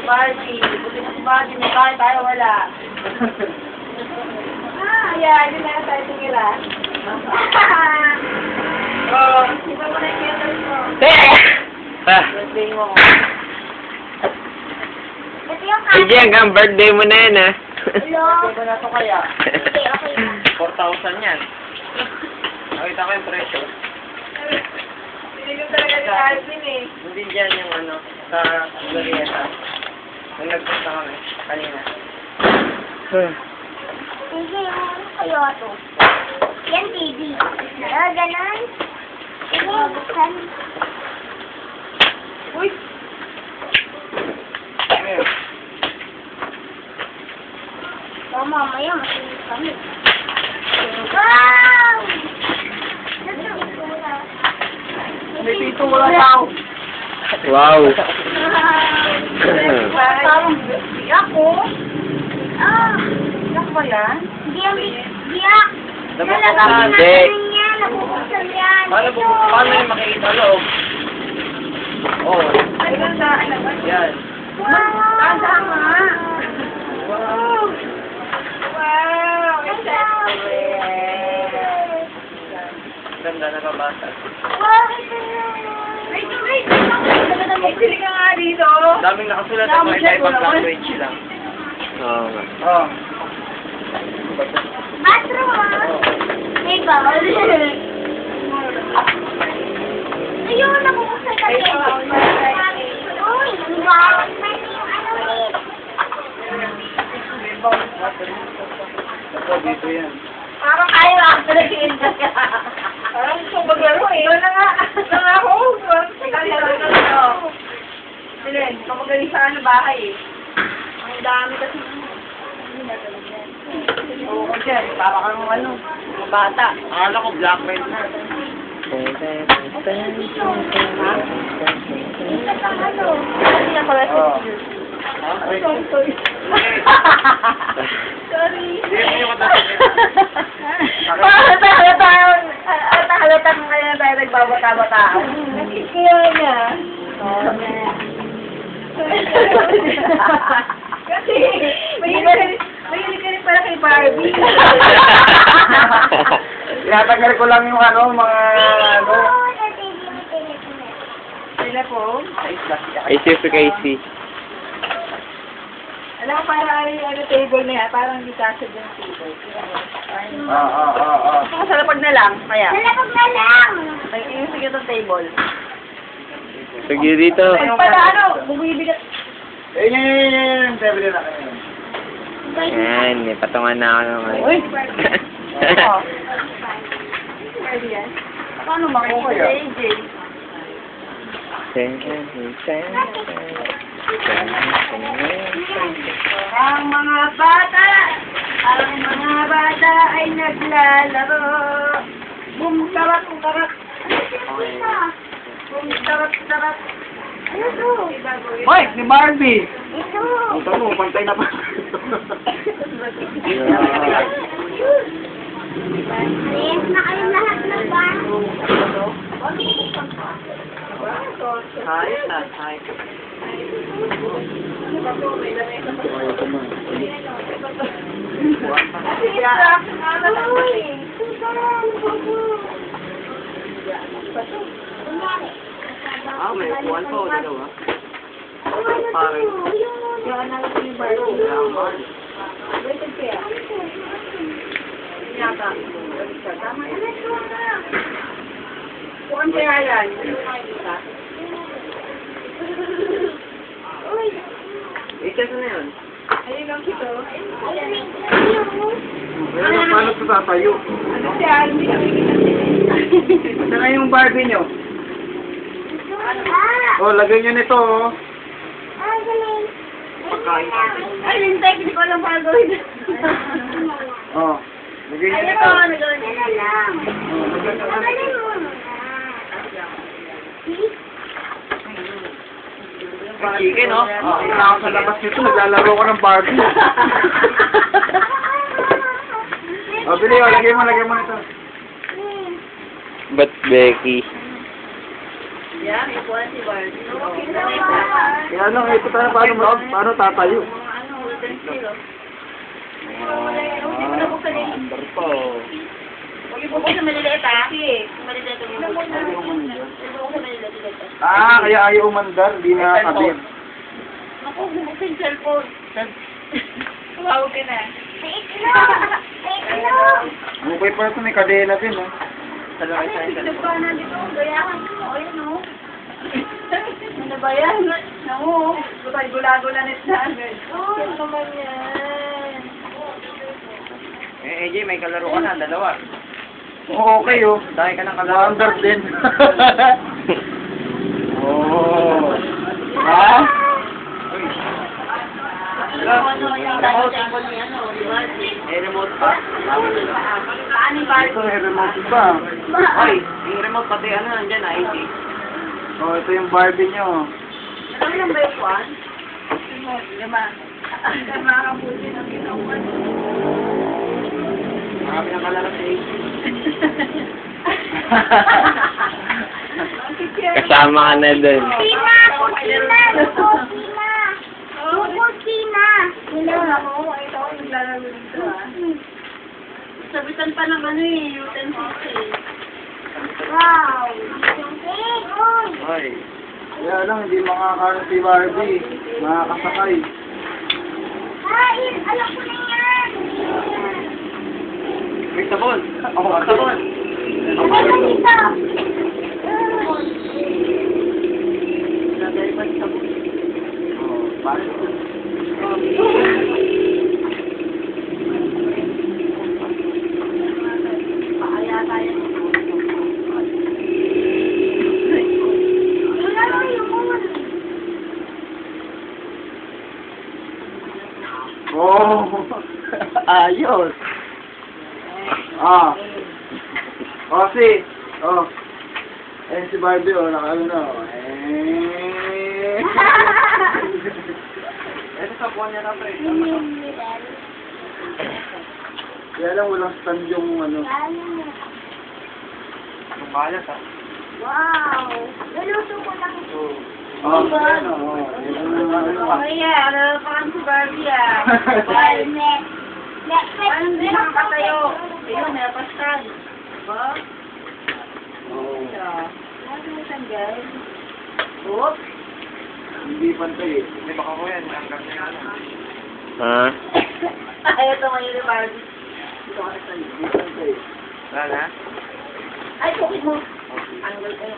Barbie. Buti na si Barbie, may kain tayo, wala. Yeah, yun na tayo tingila. Oh, iba mo na yung candles mo. Birthday mo. Sige, hanggang birthday mo na yan, ha? Hello? Ito na ito kaya. Okay, okay. 4,000 yan. Nakita ko yung presyo. Hindi ko talaga ni Alvin eh. Hindi dyan yung ano, sa Glorieta. Nung nagpunta kami, kanina. Hindi yung kayo ito. Yan, TV. Ganon. Sige, buksan. Uy! Oh, mamaya, masinig kami. Wow! May pito wala tao. Wow! Parang biyak ko. Ah! Biyak ba yan? Hindi yung biyak. Nabuksan. Hindi. Nabuksan yan. Paano yung makikita loob? Oh, Ay, ganda. yan. Wow! Ganda nga. Wow! Wow! Ganda na babasa. Wow! Wait, wait! May sili ka nga dito. Daming nakasulat ako, iba-ibang language lang. Oo nga. Oh. Bathroom, ah. May bawal. Ayun, nabuksan ka din. Uy, wow. May yung ano eh. Ito, dito yan. Parang ayaw ako nag-i-enjoy ka. Parang gusto maglaro eh. Ito na nga. Ito na ako. Naglaro na ito. Silen, kamagaling sa ano bahay eh. Ang dami kasi. Oo, dyan. Para kang ano, mga bata. Akala ko black red na. Kasi na pala siya. Sorry. Sorry. Hindi mo yung katasin. Halata kung kaya tayo nagbabata-bata. Kaya niya. Kasi, mahilig ka rin pala kay Barbie. Tinatagal ko lang yung ano, mga ano. Sila po. Ay, si Casey. Alam ko para ano table na yan, parang hindi kasya yung table. Oo. Ito sa lapag na lang, kaya. Nalapag na lang. Ay, yung sige itong table. Sige dito. Ay, para ano, bumibigat. Yan. Sabi nila kayo. Yan, may patungan na ako naman. Uy! Oo. Paano makuha si AJ? Ang mga bata ay naglalaro. Bum-tarat-tarat. Bum-tarat-tarat. Ano to? Hoy, si Barbie! Ito. Ito mo, pantay na pa. Alis na kayo lahat ng bago. Hi, hi. Ah, may kuwan pa o dalawa? Pare. Yan na lang yung Barbie. Wait and see. Yata. Tama yan. Kuwan kaya yan. Ano makikita? Ikas na yun. Ayun lang ito. Ano, paano ito tatayo? Ano si Almi? Saan na yung Barbie nyo? Oh, lagay nyo nito, oh. Pagkain. Ay, hintay, hindi ko alam paano gawin. Oh, lagay nyo Ayun nito. o, nagawin niya lang. Oh, lagay nyo nito. Chicken, oh. Oh, isa ako sa labas nito, naglalaro ko ng Barbie. Oh, bili, oh, lagay mo nito. Ba't Becky? Yan, may kuha si Barbie. Kaya lang, ito tayo, paano tatayo? Ano, utensil, oh. Andar pa, oh. Huwag yung bubuk sa maliliit, ha? Maliliit yung bubuk. Ayaw umandar. Yung bubuk sa maliliit. Kaya ayaw umandar, di na kabit. Naku, bubuk sa yung cellphone. Tumawag ka na. May itlog! May itlog! Okay pa ito, may kadena din, oh. Ano pa nandito? Gayahan mo. Ayun, oh. Ano ba yan? Naku, gulay-gula-gulanet na agad. Oh, ano naman yan? AJ, may kalaro ka na, dalawa. Okay, oh. Dahil ka ng kalaro. Umandar din. Oh. Ha? Ano yung dahil table ni ano, di ba? May remote pa. Saan ni Barbie? Ito, may remote pa. Ay, yung remote pati ano, nandyan, AJ. Oh, ito yung Barbie nyo. Alam mo lang ba yung kwan? Lima. Lima ka po din ang ginawa. Marami ng kalaro sa AJ. Kasama ka na dun. Tina! Kusina! Kusina! Kusina! Wala mo, ito ako naglalaro dito, ah. Sabitan pa ng ano eh, utensils eh. Wow! Big! Uy! Ay. Kaya lang, hindi makakaroon si Barbie. Makakasakay. Ay! Alam ko na yan! May sabon. Ako, Sabon. Ay, dito! Lagay pa sa buko. Oh, bakit? Paaya tayo. Wala na yun! Oh, ayos. Oh, si. Oh. Ayun si Barbie, oh, nakaano na, oh. Ito sa buwan niya na, pre. Kaya lang walang stand yung ano. Yung balat, ha? Wow! Luluto ko lang ito. Oh, ayan, oh. Yan ang ano. Oh yeah, ano pa kang si Barbie ah. Helmet. Paano hindi nakakatayo? Ayun, may pastal. Diba? Oh, Ano yung tanggal? Oops. hindi pantay eh. Hindi baka ko yan. Hanggang na ano. Ha? Ay, ito ngayon ni Barbie. Dito ka na sa Hindi pantay. Wala na? Ay, tukit mo. Angle kayo.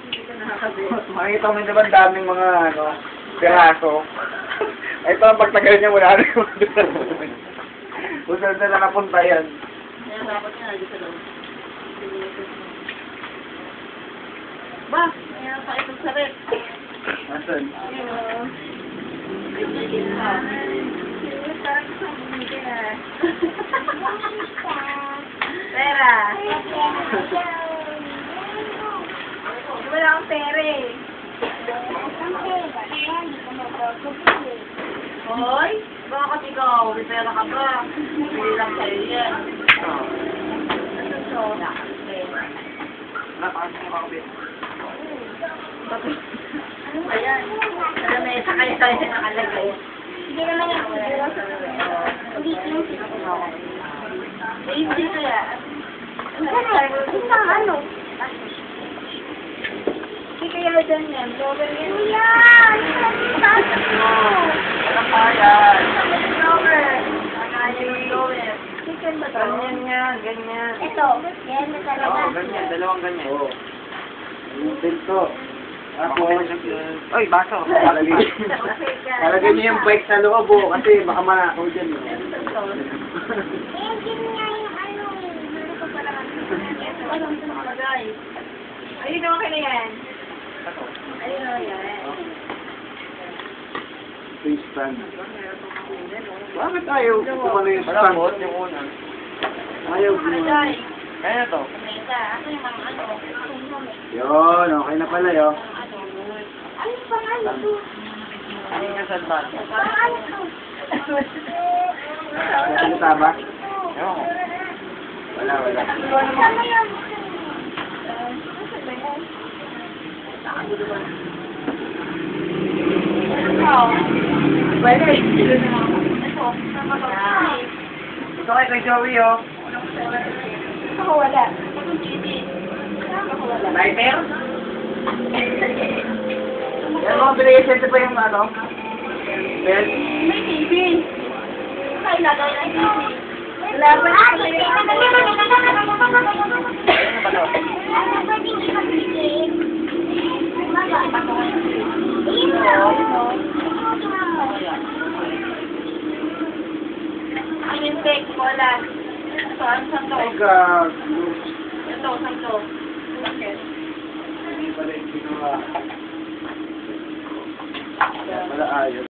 Hindi ka nakakabit. Makikita mo naman daming mga ano, piraso. Ito ang pagtagal niya wala na yung kung saan na napunta yan. Kaya dapat niya nandito sa loob. Ba, mayroon pa itong sarit. Nasaan? Ayun. Parang isang bumili na. Pera. Wala akong pera eh. Hoy, bakit ikaw? May pera ka ba? Bili lang sa'yo yan. Ano to? Napakasok mo kakabit. Ano ba yan? Sa mesa kayo tayo nakalagay. Hindi naman yung siguro. Hindi yung siguro. Hindi kaya. Isang ano? Hindi kaya dyan yan. Blower yan. Kuya! Isang pasok mo! Walang bayan. Blower. Nakaya yung blower. Chicken ba to? Ganyan yan, ganyan. Ito. Yan na talaga. Oo, ganyan. Dalawang ganyan. Oo. Yung pinto. Ako, Oy, baso. talagay niyo yung bike sa loob, oh, kasi baka manakaw dyan. Oh. Engine nga yung ano. Meron ko pala. Alam ko nakalagay. Ayun naman ka na yan. Ayun naman yan. Face stand. Bakit ayaw kumano yung stand? Malambot yung una. Ayaw kumano. Nakalagay. Kaya na to. Mesa. Ako yung mga ano. Yun, okay na pala yun. Ano pang ano to? Hindi nga salbat. Pang ano to? Nasalita ba? Ewan ko. Wala, wala. Ano yun? Ano ba yan? Pwede. Ito, sama ko. Ito kay Joey, oh. Ako wala. Lighter? Yan mo, binigay siyempre pa yung ano? Bell? May TV. Ay, lagay na ito. Wala pa na Ah, kasi. hindi ka na. Ano ba din ipag-ibig? Ang yung text, wala. Saan to? Ay, God. Ito, saan to? Bakit? Hindi pala yung ginawa. Wala ayos.